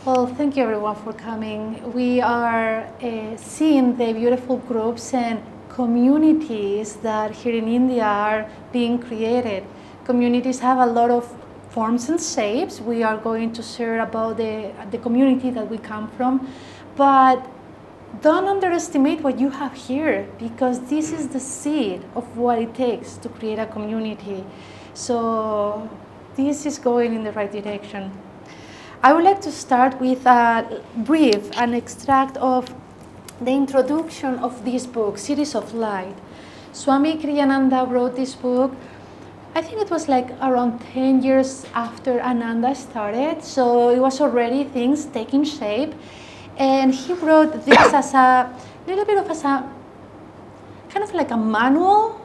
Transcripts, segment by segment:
Well, thank you everyone for coming. We are seeing the beautiful groups and communities that here in India are being created. Communities have a lot of forms and shapes. We are going to share about the community that we come from, but don't underestimate what you have here, because this is the seed of what it takes to create a community. So this is going in the right direction. I would like to start with an extract of the introduction of this book, Series of Light. Swami Kriyananda wrote this book, I think it was like around 10 years after Ananda started, so it was already things taking shape. And he wrote this as a little bit of kind of like a manual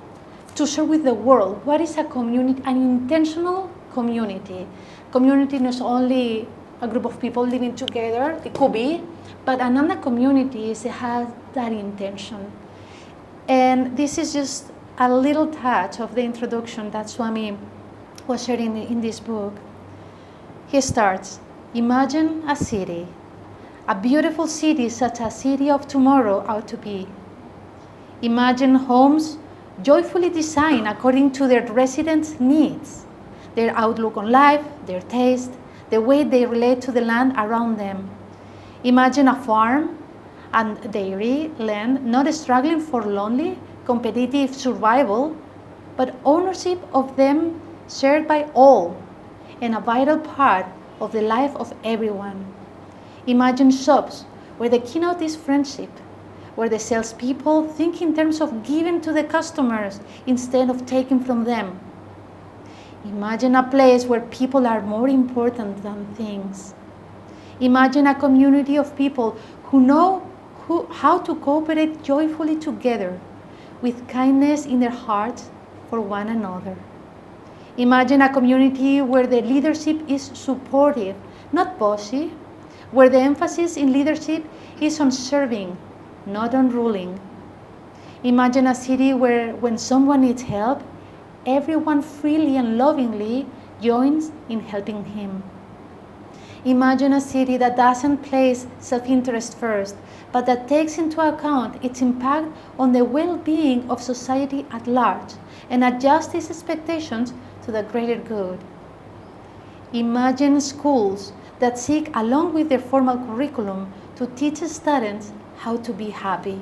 to share with the world what is a community, an intentional community. Community not only a group of people living together, it could be, but another community has that intention. And this is just a little touch of the introduction that Swami was sharing in this book. He starts, imagine a city, a beautiful city such a city of tomorrow ought to be. Imagine homes joyfully designed according to their residents' needs, their outlook on life, their taste, the way they relate to the land around them. Imagine a farm and dairy land not struggling for lonely, competitive survival, but ownership of them shared by all and a vital part of the life of everyone. Imagine shops where the keynote is friendship, where the salespeople think in terms of giving to the customers instead of taking from them. Imagine a place where people are more important than things. Imagine a community of people who know how to cooperate joyfully together with kindness in their hearts for one another. Imagine a community where the leadership is supportive, not bossy, where the emphasis in leadership is on serving, not on ruling. Imagine a city where when someone needs help, everyone freely and lovingly joins in helping him. Imagine a city that doesn't place self-interest first, but that takes into account its impact on the well-being of society at large and adjusts its expectations to the greater good. Imagine schools that seek, along with their formal curriculum, to teach students how to be happy.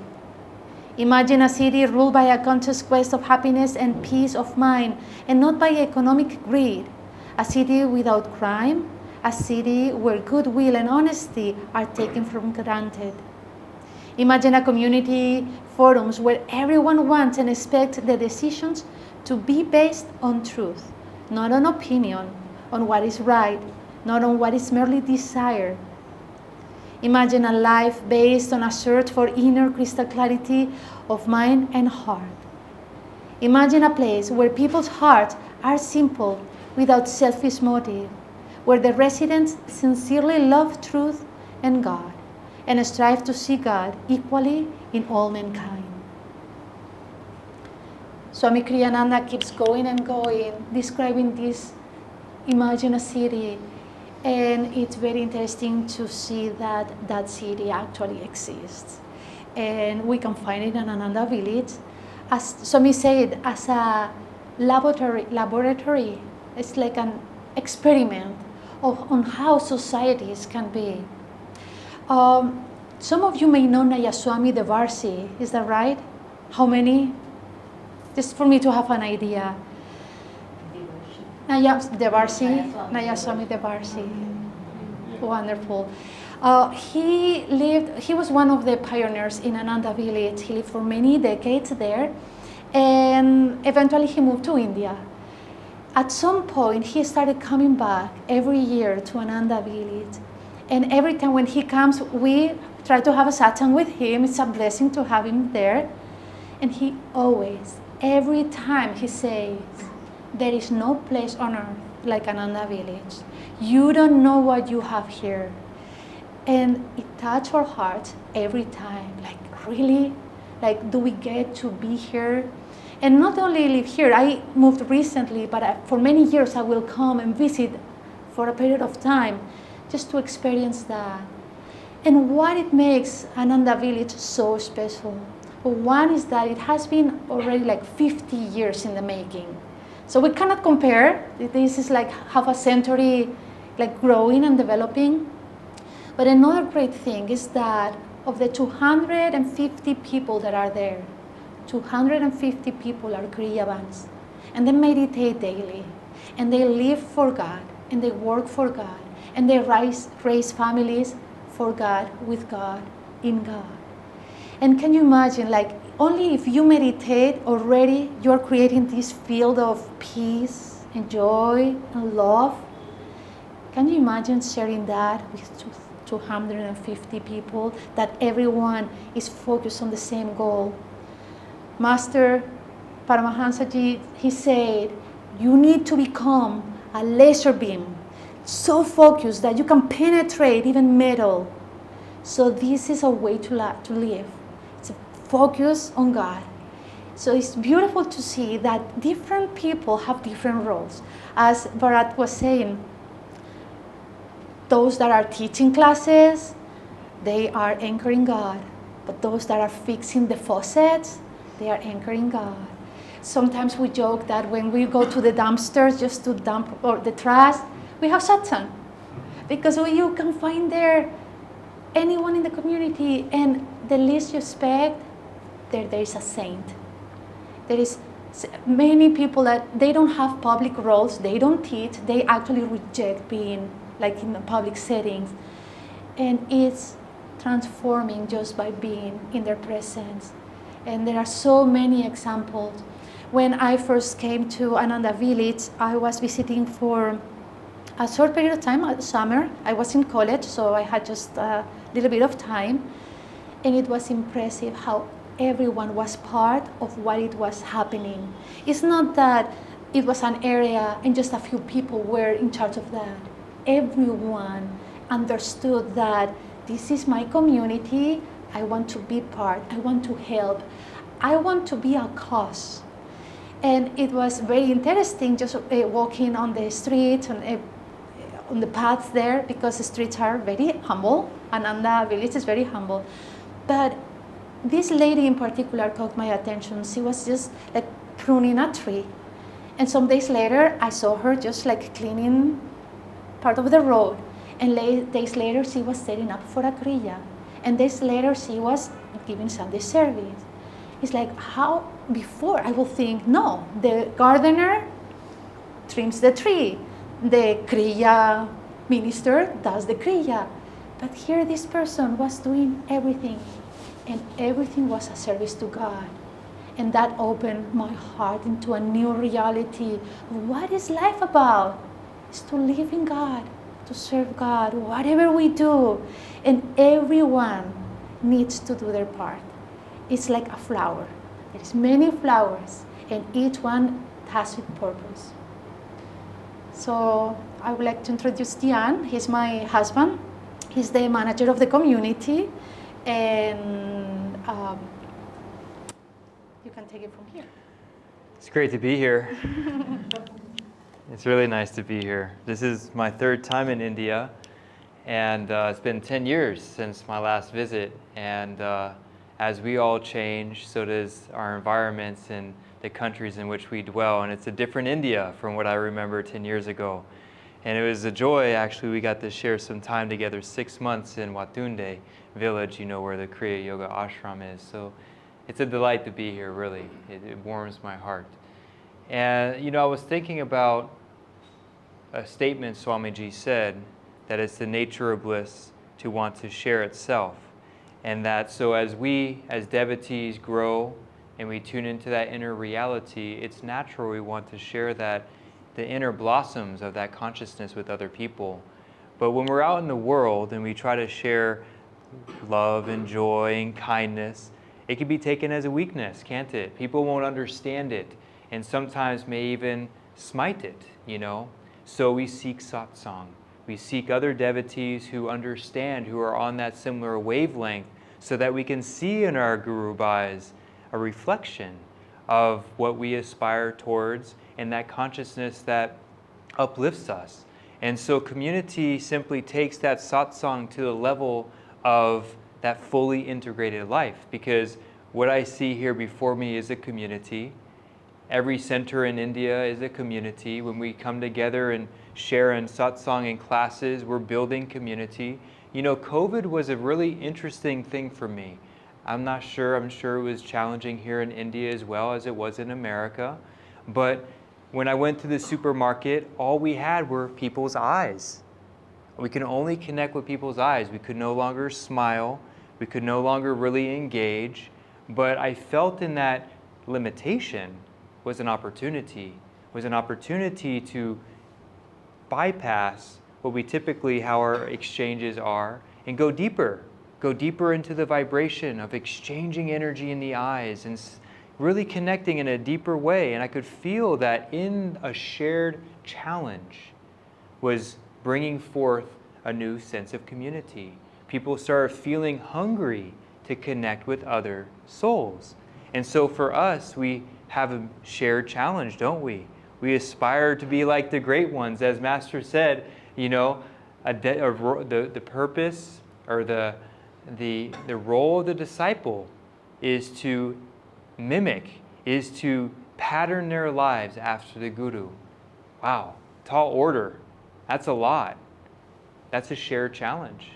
Imagine a city ruled by a conscious quest of happiness and peace of mind, and not by economic greed. A city without crime, a city where goodwill and honesty are taken for granted. Imagine a community forums where everyone wants and expects the decisions to be based on truth, not on opinion, on what is right, not on what is merely desired. Imagine a life based on a search for inner crystal clarity of mind and heart. Imagine a place where people's hearts are simple without selfish motive, where the residents sincerely love truth and God, and strive to see God equally in all mankind. Swami Kriyananda keeps going and going, describing this, imagine a city, and it's very interesting to see that that city actually exists. And we can find it in Ananda village. As Swami said, as a laboratory, it's like an experiment on how societies can be. Some of you may know Nayaswami Devarsi, is that right? How many? Just for me to have an idea. Nayaswami Devarsi. Wonderful. He was one of the pioneers in Ananda village. He lived for many decades there, and eventually he moved to India. At some point, he started coming back every year to Ananda village. And every time when he comes, we try to have a satsang with him. It's a blessing to have him there. And he always, every time he says, there is no place on earth like Ananda village. You don't know what you have here. And it touched our hearts every time. Like, really? Like, do we get to be here? And not only live here, I moved recently, but for many years I will come and visit for a period of time just to experience that. And what it makes Ananda Village so special. Well, one is that it has been already like 50 years in the making. So we cannot compare. This is like half a century like growing and developing. But another great thing is that of the 250 people that are there, 250 people are Kriyavans. And they meditate daily. And they live for God. And they work for God. And they raise families for God, with God, in God. And can you imagine, like, only if you meditate already, you're creating this field of peace and joy and love. Can you imagine sharing that with 250 people, that everyone is focused on the same goal? Master Paramahansaji, he said, you need to become a laser beam, so focused that you can penetrate even metal. So this is a way to live. It's a focus on God. So it's beautiful to see that different people have different roles. As Bharat was saying, those that are teaching classes, they are anchoring God. But those that are fixing the faucets, they are anchoring God. Sometimes we joke that when we go to the dumpsters just to dump or the trash, we have satsang. Because you can find there anyone in the community, and the least you expect, there is a saint. There is many people that they don't have public roles, they don't teach, they actually reject being like in the public settings. And it's transforming just by being in their presence. And there are so many examples. When I first came to Ananda Village, I was visiting for a short period of time, summer. I was in college, so I had just a little bit of time. And it was impressive how everyone was part of what it was happening. It's not that it was an area and just a few people were in charge of that. Everyone understood that this is my community, I want to be part, I want to help, I want to be a cause. And it was very interesting just walking on the streets and on the paths there, because the streets are very humble. Ananda Village is very humble. But this lady in particular caught my attention. She was just like pruning a tree. And some days later, I saw her just like cleaning part of the road. And days later, she was setting up for a kriya. And days later, she was giving Sunday service. It's like how before I would think, no, the gardener trims the tree. The kriya minister does the kriya. But here this person was doing everything. And everything was a service to God. And that opened my heart into a new reality. What is life about? It's to live in God, to serve God, whatever we do. And everyone needs to do their part. It's like a flower. There's many flowers, and each one has its purpose. So I would like to introduce Dhyan. He's my husband. He's the manager of the community. And you can take it from here. It's great to be here. It's really nice to be here. This is my third time in India, and it's been 10 years since my last visit. And as we all change, so does our environments and the countries in which we dwell. And it's a different India from what I remember 10 years ago. And it was a joy, actually. We got to share some time together, 6 months in Watunde village, you know, where the Kriya Yoga ashram is. So it's a delight to be here, really. It warms my heart. And, you know, I was thinking about a statement Swamiji said, that it's the nature of bliss to want to share itself. And that so as we, as devotees, grow and we tune into that inner reality, it's natural we want to share that, the inner blossoms of that consciousness with other people. But when we're out in the world and we try to share love and joy and kindness, it can be taken as a weakness, can't it? People won't understand it, and sometimes may even smite it, you know? So we seek satsang. We seek other devotees who understand, who are on that similar wavelength, so that we can see in our Guru Bhais a reflection of what we aspire towards and that consciousness that uplifts us. And so community simply takes that satsang to the level of that fully integrated life, because what I see here before me is a community. Every center in India is a community. When we come together and share in satsang and classes, we're building community. You know, COVID was a really interesting thing for me. I'm sure it was challenging here in India as well as it was in America. But when I went to the supermarket, all we had were people's eyes. We can only connect with people's eyes. We could no longer smile. We could no longer really engage. But I felt in that limitation was an opportunity to bypass what we typically, how our exchanges are, and go deeper into the vibration of exchanging energy in the eyes and really connecting in a deeper way. And I could feel that in a shared challenge was bringing forth a new sense of community. People started feeling hungry to connect with other souls. And so for us, we have a shared challenge, don't we? We aspire to be like the great ones. As Master said, you know, the purpose or the role of the disciple is to mimic, is to pattern their lives after the Guru. Wow, tall order. That's a lot. That's a shared challenge.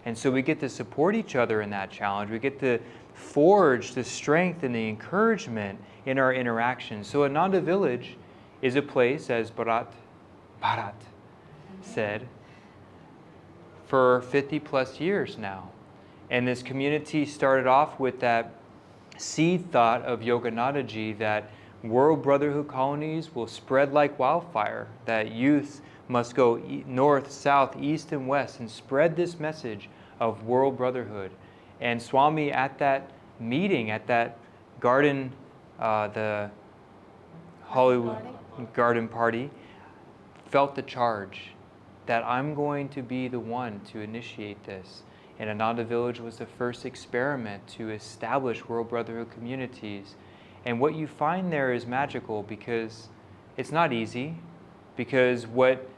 And so we get to support each other in that challenge. We get to forge the strength and the encouragement in our interactions. So Ananda Village is a place, as Bharat said, for 50 plus years now. And this community started off with that seed thought of Yogananda-ji that world brotherhood colonies will spread like wildfire, that youth must go north, south, east, and west and spread this message of world brotherhood. And Swami at that meeting, at that garden, the Hollywood garden party, felt the charge that I'm going to be the one to initiate this. And Ananda Village was the first experiment to establish World Brotherhood communities. And what you find there is magical, because it's not easy, because what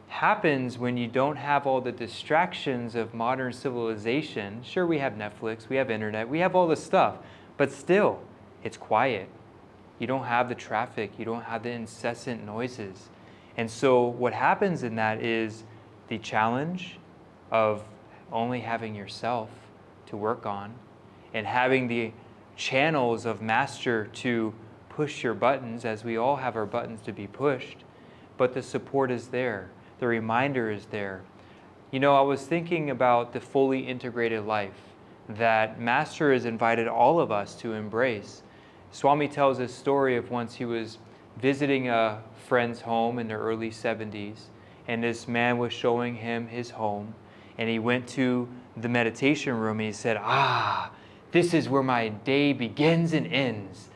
happens when you don't have all the distractions of modern civilization, sure, we have Netflix, we have internet, we have all this stuff, but still, it's quiet. You don't have the traffic, you don't have the incessant noises. And so what happens in that is the challenge of only having yourself to work on and having the channels of Master to push your buttons, as we all have our buttons to be pushed, but the support is there. The reminder is there. You know, I was thinking about the fully integrated life that Master has invited all of us to embrace. Swami tells a story of once he was visiting a friend's home in the early 70s, and this man was showing him his home, and he went to the meditation room and he said, this is where my day begins and ends.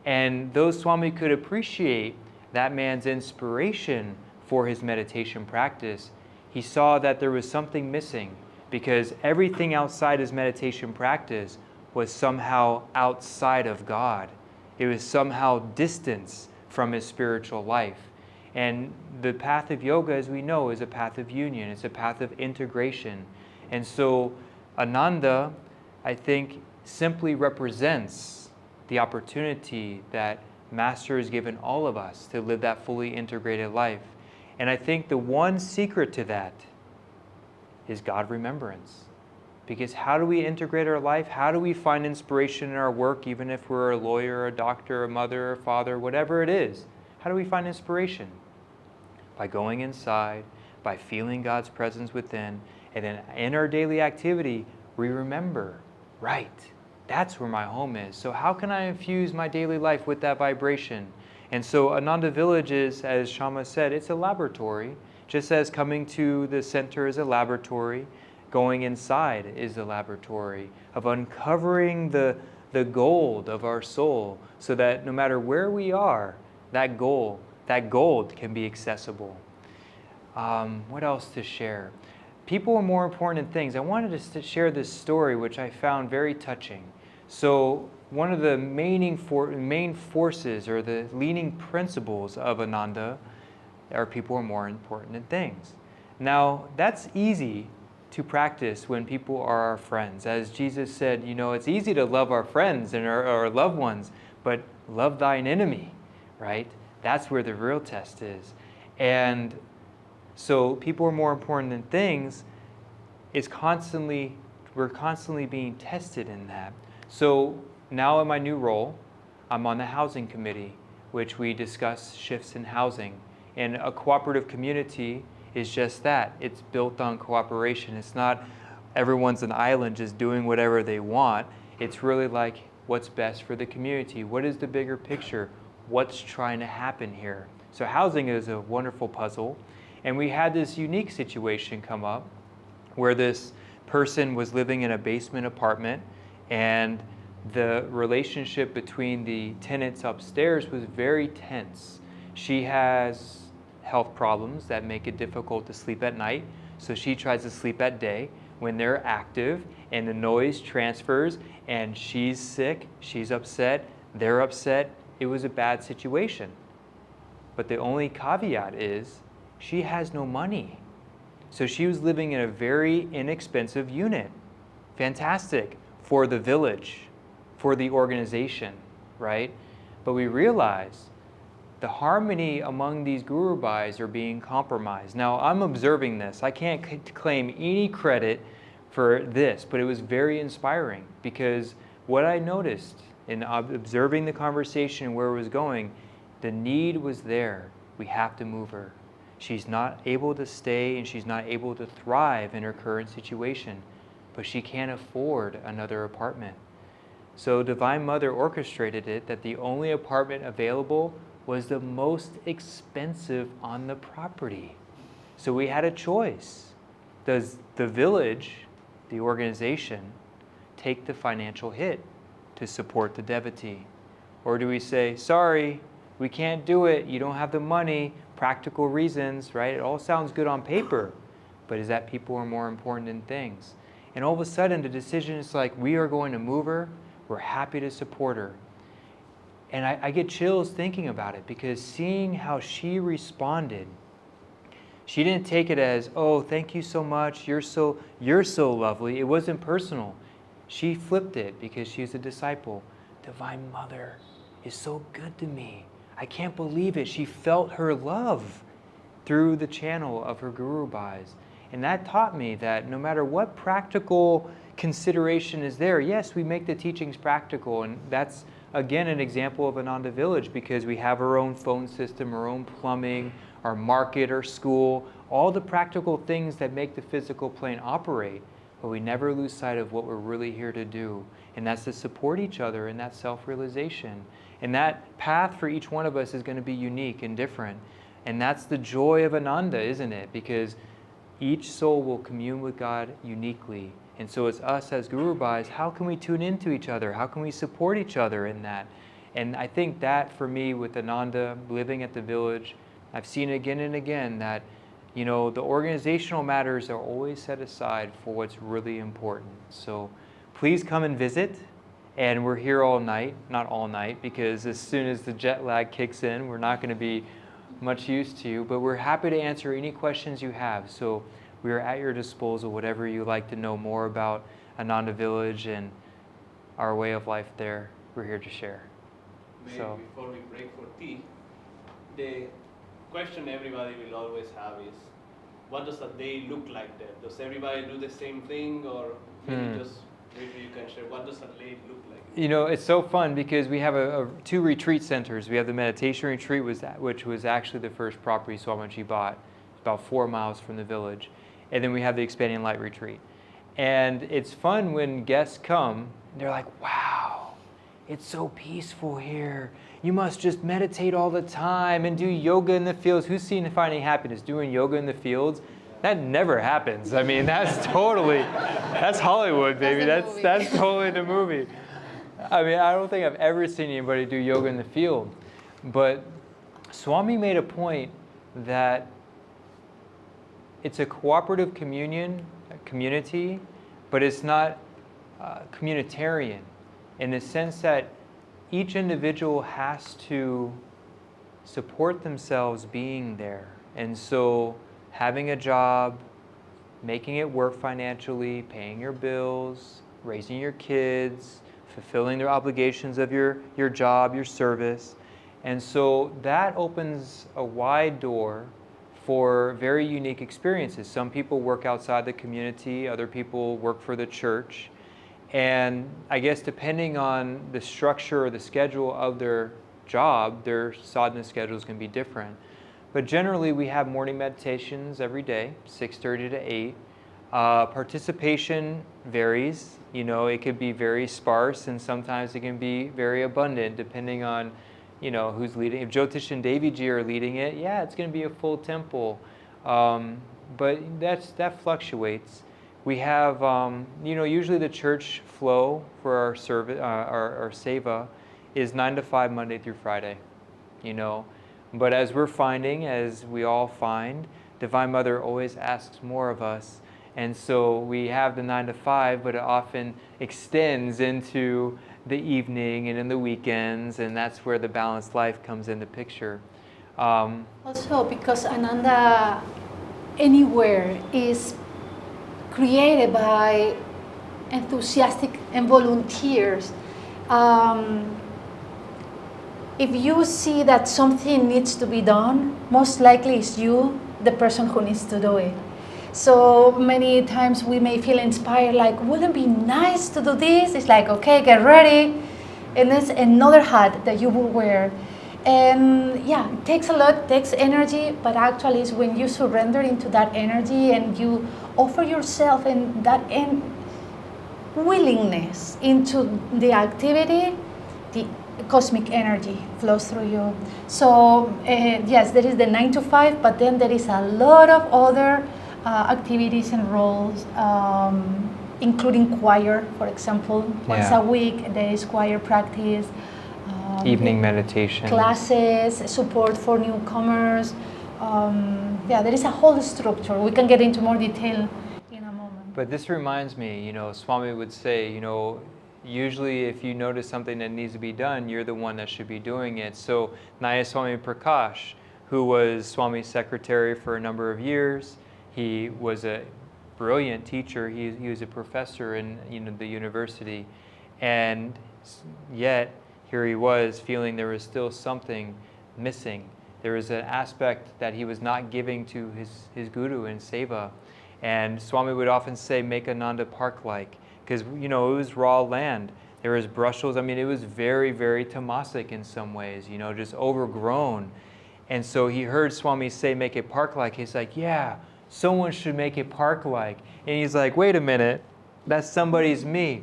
And though Swami could appreciate that man's inspiration for his meditation practice, he saw that there was something missing, because everything outside his meditation practice was somehow outside of God. It was somehow distance from his spiritual life. And the path of yoga, as we know, is a path of union. It's a path of integration. And so Ananda, I think, simply represents the opportunity that Master has given all of us to live that fully integrated life. And I think the one secret to that is God remembrance. Because how do we integrate our life? How do we find inspiration in our work, even if we're a lawyer, a doctor, a mother, a father, whatever it is? How do we find inspiration? By going inside, by feeling God's presence within, and then in our daily activity, we remember, right, that's where my home is. So how can I infuse my daily life with that vibration? And so Ananda Village is, as Shyama said, it's a laboratory. Just as coming to the center is a laboratory, going inside is the laboratory of uncovering the gold of our soul, so that no matter where we are, that gold can be accessible. What else to share? People are more important than things. I wanted to share this story, which I found very touching. So one of the main forces or the leading principles of Ananda our people are more important than things. Now, that's easy to practice when people are our friends. As Jesus said, it's easy to love our friends and our loved ones, but love thine enemy, right? That's where the real test is. And so people are more important than things we're constantly being tested in that. So now in my new role, I'm on the housing committee, which we discuss shifts in housing. And a cooperative community is just that. It's built on cooperation. It's not everyone's an island just doing whatever they want. It's really like, what's best for the community? What is the bigger picture? What's trying to happen here? So housing is a wonderful puzzle. And we had this unique situation come up where this person was living in a basement apartment, and the relationship between the tenants upstairs was very tense. She has health problems that make it difficult to sleep at night, so she tries to sleep at day when they're active, and the noise transfers, and she's sick, she's upset, they're upset. It was a bad situation. But the only caveat is she has no money. So she was living in a very inexpensive unit. Fantastic for the village, for the organization, right? But we realize the harmony among these gurubhais are being compromised. Now, I'm observing this. I can't claim any credit for this, but it was very inspiring because what I noticed in observing the conversation and where it was going, the need was there. We have to move her. She's not able to stay and she's not able to thrive in her current situation, but she can't afford another apartment. So Divine Mother orchestrated it that the only apartment available was the most expensive on the property. So we had a choice. Does the village, the organization, take the financial hit to support the devotee? Or do we say, sorry, we can't do it, you don't have the money, practical reasons, right? It all sounds good on paper, but is that people are more important than things? And all of a sudden the decision is like, we are going to move her, we're happy to support her. And I get chills thinking about it because seeing how she responded, she didn't take it as, oh, thank you so much, you're so lovely. It wasn't personal. She flipped it because she's a disciple. Divine Mother is so good to me. I can't believe it. She felt her love through the channel of her gurubhais. And that taught me that no matter what practical consideration is there, yes, we make the teachings practical. And that's, again, an example of Ananda Village because we have our own phone system, our own plumbing, our market, our school, all the practical things that make the physical plane operate. But we never lose sight of what we're really here to do. And that's to support each other in that self-realization. And that path for each one of us is going to be unique and different. And that's the joy of Ananda, isn't it? Because each soul will commune with God uniquely. And so it's us as gurubhais, how can we tune into each other? How can we support each other in that? And I think that for me with Ananda, living at the village, I've seen again and again that, the organizational matters are always set aside for what's really important. So please come and visit. And we're here all night, not all night, because as soon as the jet lag kicks in, we're not going to be much use to you. But we're happy to answer any questions you have. So we are at your disposal, whatever you like to know more about Ananda Village and our way of life there, we're here to share. Before we break for tea, the question everybody will always have is, what does a day look like there? Does everybody do the same thing, or maybe just maybe you can share, what does a day look like? It's so fun because we have two retreat centers. We have the meditation retreat, which was actually the first property Swamiji bought. It's about 4 miles from the village. And then we have the Expanding Light retreat. And it's fun when guests come, and they're like, wow, it's so peaceful here. You must just meditate all the time and do yoga in the fields. Who's seen Finding Happiness doing yoga in the fields? That never happens. I mean, that's Hollywood, baby. That's totally the movie. I mean, I don't think I've ever seen anybody do yoga in the field. But Swami made a point that it's a cooperative community, but it's not communitarian in the sense that each individual has to support themselves being there. And so having a job, making it work financially, paying your bills, raising your kids, fulfilling the obligations of your job, your service. And so that opens a wide door for very unique experiences. Some people work outside the community, other people work for the church. And I guess depending on the structure or the schedule of their job, their sadhana schedules can be different. But generally we have morning meditations every day, 6:30 to 8. Participation varies. You know, it could be very sparse and sometimes it can be very abundant depending on, you know, who's leading. If Jyotish and Daviji are leading it, yeah, it's going to be a full temple. But that fluctuates. We have, you know, usually the church flow for our service, our seva is 9 to 5 Monday through Friday, you know. But as we're finding, as we all find, Divine Mother always asks more of us. And so we have the 9 to 5, but it often extends into the evening and in the weekends, and that's where the balanced life comes into picture. Also, because Ananda Anywhere is created by enthusiastic and volunteers. If you see that something needs to be done, most likely it's you, the person who needs to do it. So many times we may feel inspired, like, wouldn't it be nice to do this? It's like, okay, get ready. And there's another hat that you will wear. And yeah, it takes a lot, takes energy, but actually it's when you surrender into that energy and you offer yourself and that willingness into the activity, the cosmic energy flows through you. So yes, there is the 9 to 5, but then there is a lot of other activities and roles, including choir, for example. Once a week there is choir practice. Evening meditation. Classes, support for newcomers. Yeah, there is a whole structure. We can get into more detail in a moment. But this reminds me, you know, Swami would say, you know, usually if you notice something that needs to be done, you're the one that should be doing it. So Naya Swami Prakash, who was Swami's secretary for a number of years, he was a brilliant teacher. He was a professor in, you know, the university. And yet, here he was feeling there was still something missing. There was an aspect that he was not giving to his guru in seva. And Swami would often say, make Ananda Park-like, because, you know, it was raw land. There was brushels. I mean, it was very, very tamasic in some ways, you know, just overgrown. And so he heard Swami say, make it park-like. He's like, yeah, someone should make it park-like. And he's like, wait a minute, that somebody's me.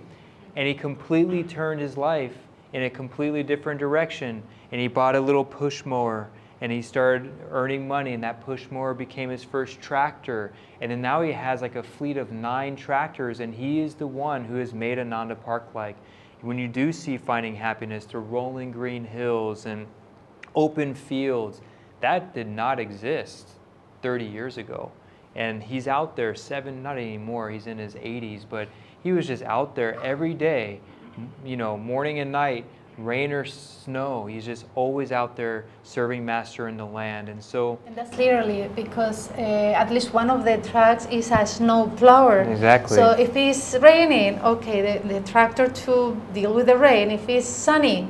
And he completely turned his life in a completely different direction. And he bought a little push mower and he started earning money, and that push mower became his first tractor. And then now he has like a fleet of 9 tractors, and he is the one who has made Ananda Park-like. When you do see Finding Happiness, the rolling green hills and open fields, that did not exist 30 years ago. And he's out there not anymore, he's in his 80s, but he was just out there every day, you know, morning and night, rain or snow. He's just always out there serving Master in the land. And so... And that's literally because at least one of the tracks is a snow plower. Exactly. So if it's raining, okay, the tractor to deal with the rain. If it's sunny,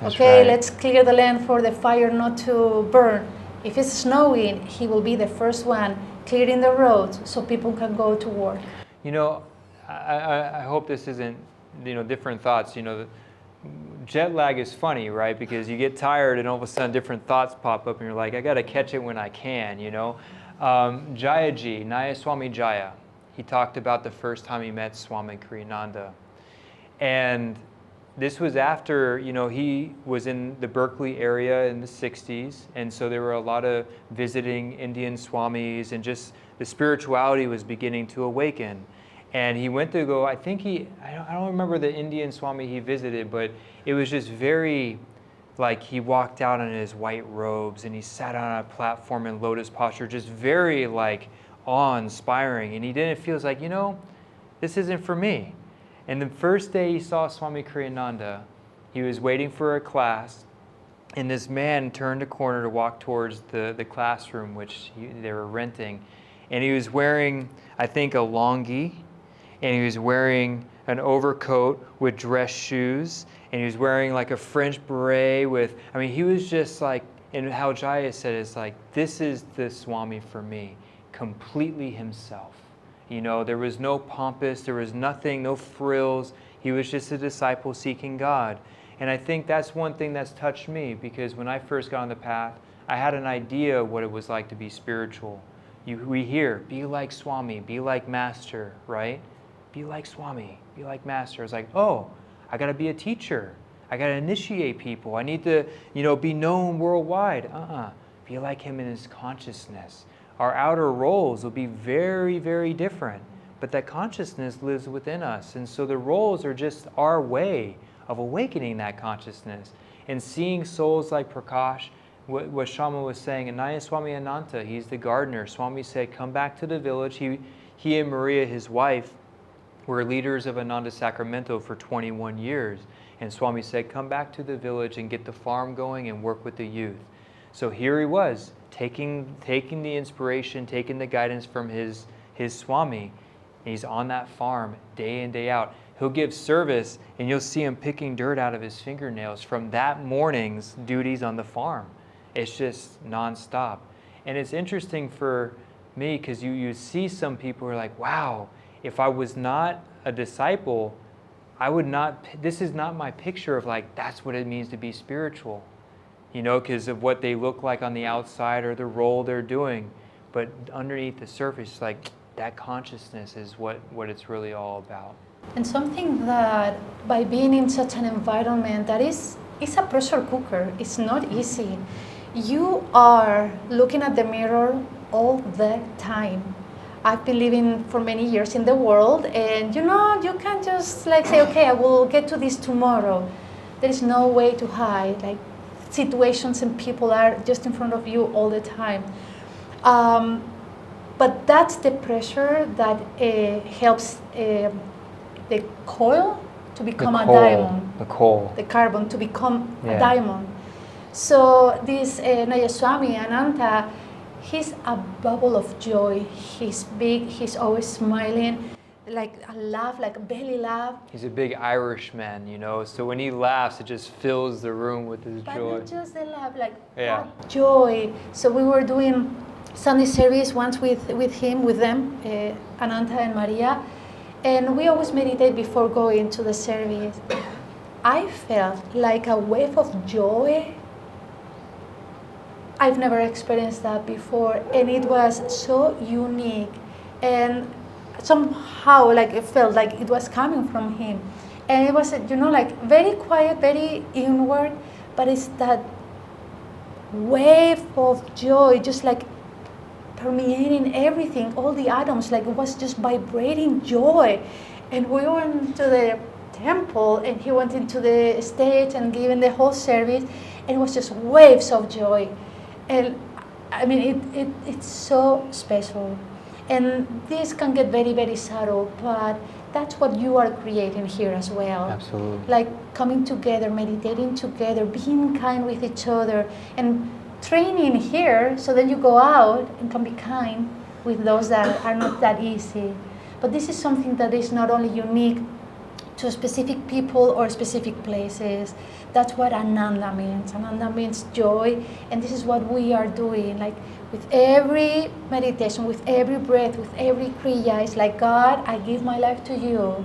That's okay, right. let's clear the land for the fire not to burn. If it's snowing, he will be the first one clearing the roads so people can go to work. You know, I hope this isn't, you know, different thoughts. You know, jet lag is funny, right? Because you get tired and all of a sudden different thoughts pop up and you're like, I got to catch it when I can, you know. Jayaji, Naya Swami Jaya, he talked about the first time he met Swami Kriyananda. And this was after, you know, he was in the Berkeley area in the 60s, and so there were a lot of visiting Indian Swamis, and just the spirituality was beginning to awaken. And he went to go, I don't remember the Indian Swami he visited, but it was just very, like, he walked out in his white robes and he sat on a platform in lotus posture, just very, like, awe-inspiring. And he didn't feel like, you know, this isn't for me. And the first day he saw Swami Kriyananda, he was waiting for a class, And this man turned a corner to walk towards the classroom, which they were renting. And he was wearing, I think, a longi, and he was wearing an overcoat with dress shoes, and he was wearing like a French beret with, I mean, he was just like, and how Jaya said it's like, this is the Swami for me, completely himself. You know, there was no pompous, there was nothing, no frills. He was just a disciple seeking God. And I think that's one thing that's touched me, because when I first got on the path, I had an idea of what it was like to be spiritual. We hear, be like Swami, be like Master, right? Be like Swami, be like Master. It's like, oh, I got to be a teacher. I got to initiate people. I need to, be known worldwide. Be like him in his consciousness. Our outer roles will be very, very different, but that consciousness lives within us. And so the roles are just our way of awakening that consciousness and seeing souls like Prakash, what Shyama was saying, Anaya Swami Ananta, he's the gardener. Swami said, come back to the village. He and Maria, his wife, were leaders of Ananda Sacramento for 21 years. And Swami said, come back to the village and get the farm going and work with the youth. So here he was, taking the inspiration, taking the guidance from his Swami. And he's on that farm day in, day out. He'll give service, and you'll see him picking dirt out of his fingernails from that morning's duties on the farm. It's just nonstop. And it's interesting for me, because you see some people who are like, wow, if I was not a disciple, I would not, this is not my picture of like, that's what it means to be spiritual. Because of what they look like on the outside or the role they're doing. But underneath the surface, it's like, that consciousness is what it's really all about. And something that by being in such an environment that is a pressure cooker, it's not easy. You are looking at the mirror all the time. I've been living for many years in the world, and you can't just like say, okay, I will get to this tomorrow. There is no way to hide. Like situations and people are just in front of you all the time. But that's the pressure that helps the coal to become a diamond. The carbon to become a diamond. So this Nayaswami Ananta, he's a bubble of joy. He's big, he's always smiling, like a laugh, like a belly laugh. He's a big Irishman, so when he laughs, it just fills the room with his joy. But not just the laugh, like that joy. So we were doing Sunday service once with them, Ananta and Maria, and we always meditate before going to the service. I felt like a wave of joy. I've never experienced that before, and it was so unique, and somehow like it felt like it was coming from him, and it was like very quiet, very inward, but it's that wave of joy just like permeating everything, all the atoms, like it was just vibrating joy. And we went to the temple, and he went into the stage and given the whole service, and it was just waves of joy. And I mean, it's so special. And this can get very, very subtle, but that's what you are creating here as well. Absolutely. Like coming together, meditating together, being kind with each other, and training here, so then you go out and can be kind with those that are not that easy. But this is something that is not only unique to specific people or specific places. That's what Ananda means. Ananda means joy, and this is what we are doing. Like with every meditation, with every breath, with every kriya, it's like, God, I give my life to you.